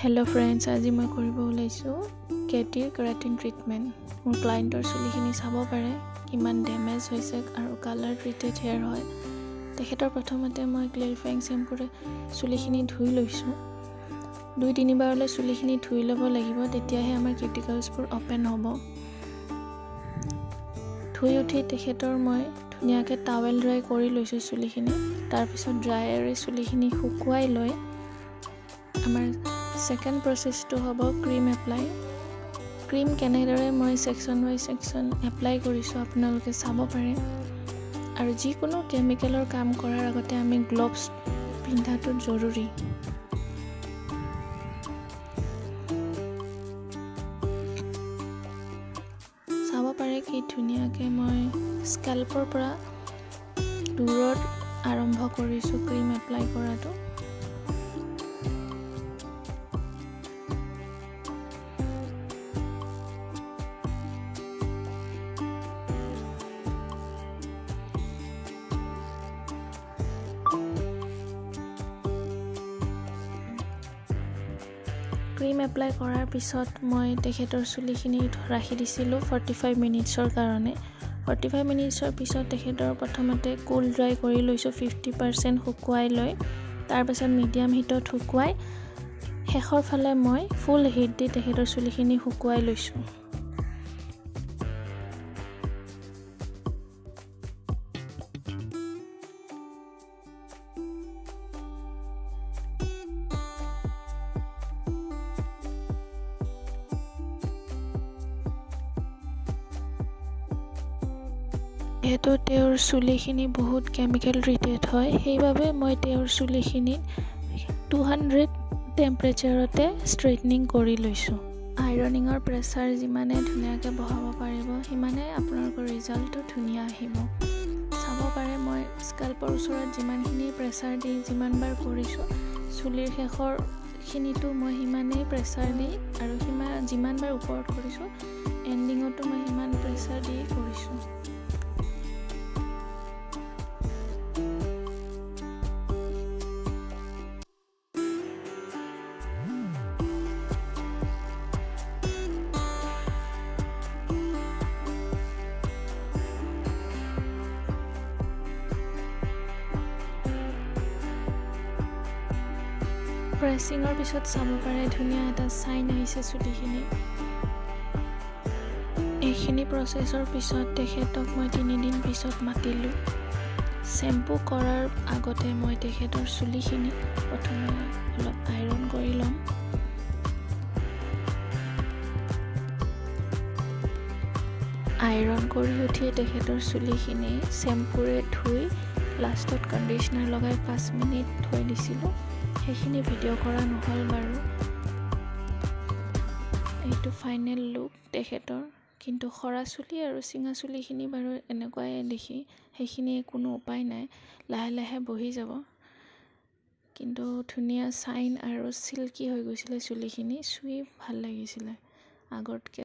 Hello friends, आज मैं কৰিব ওলাইছো কেটিৰ কেৰাটিন ট্ৰিটমেন্ট। মোৰ ক্লায়েন্টৰ চুলিখিনি চাব পাৰে কিমান ড্যামেজ হৈছে আৰু কালাৰ ট্ৰিটেড হেয়াৰ হয়। তেখেতৰ প্ৰথমতে মই ক্লিয়াৰিফাইং শ্যাম্পুৰে চুলিখিনি ধুই লৈছো। 2-3 বাৰলৈ চুলিখিনি ধুই ল'ব লাগিব, তেতিয়াহে আমাৰ কিউটিকলছবোৰ ওপেন হ'ব। ধুই উঠি তেখেতৰ মই ধুনীয়াকৈ টাৱেল ড্ৰাই কৰি লৈছো চুলিখিনি। তাৰ পিছত ড্ৰায়াৰে চুলিখিনি শুকুৱাই লৈ আমাৰ सेकेंड प्रोसेस तो हबो क्रीम एप्लाई। क्रीम केनेदरे मैं सेक्शन बाय सेक्शन एप्लाई करिसो आपनालोके चाबो पारे। आरो जिकोनो केमिकलर काम करार आगते आमी ग्लोव्स पिन्धातो जरूरी। चाबो पारे कि धुनियाके मैं स्कैल्पर परा दूरत आरम्भ करिसो क्रीम एप्लाई करातो। क्रीम एप्लाई करार पिছত मैं तेखेतर चुलिखिनि राखि दिसिलो 45 मिनिट्सर कारणे। 45 मिनिट्सर पिছত तेखेतर प्रथमते कूल ड्राई करि लैसो 50% हुकुवाई लय। तार पिছত मिडियाम हिटत हुकुवाई शेषर फाले मैं फुल हिट दि तेखेतर चुलिखिनि हुकुवाई लैसो। যেহেতু তেওঁৰ চুলিখিনি বহুত কেমিকেল ট্ৰিটেড হয়, সেইবাবে মই তেওঁৰ চুলিখিনি 200 টেম্পাৰেচাৰতে ষ্ট্ৰেইটনিং কৰি লৈছো। আইৰনিঙৰ প্ৰেছাৰ যিমানে ধুনীয়াকৈ বহাব পাৰিব সিমানে আপোনালোকৰ ৰিজাল্টটো ধুনীয়া আহিব। চাব পাৰে মই স্কাল্পৰ ওচৰত যিমানখিনি প্ৰেছাৰ দি যিমানবাৰ কৰিছো, চুলিৰ শেষৰখিনিতো মই সিমানেই প্ৰেছাৰ দি আৰু যিমানবাৰ ওপৰত কৰিছো এণ্ডিঙতো মই সিমান প্ৰেছাৰ দি কৰিছো। প্ৰেছিঙৰ পিছত চাব পাৰে ধুনীয়া এটা সাইন আহিছে চুলিখিনি। এইখিনি প্ৰসেছৰ পিছত তেখেতক মই 3 দিন পিছত মাতিলো। শ্যাম্পু কৰাৰ আগতে মই তেখেতৰ চুলিখিনি প্ৰথমে অলপ আইৰন কৰি লম। আইৰন কৰি উঠি তেখেতৰ চুলিখিনি শ্যাম্পুৰে ধুই লাষ্টত কণ্ডিশনাৰ লগাই 5 মিনিট থৈ দিছিলো। সেইখিনি ভিডিও কৰা নহল বাৰু। এইটো ফাইনেল লুক তেখেতৰ, কিন্তু খৰা চুলি আৰু চিঙা চুলিখিনি বাৰু এনেকুৱাই দেখি সেইখিনি কোনো উপায় নাই, লাহে লাহে বহি যাব। কিন্তু ধুনীয়া সাইন আৰু সিল্কি হৈ গৈছিলে চুলিখিনি, চুই ভাল লাগিছিলে আগতকৈ।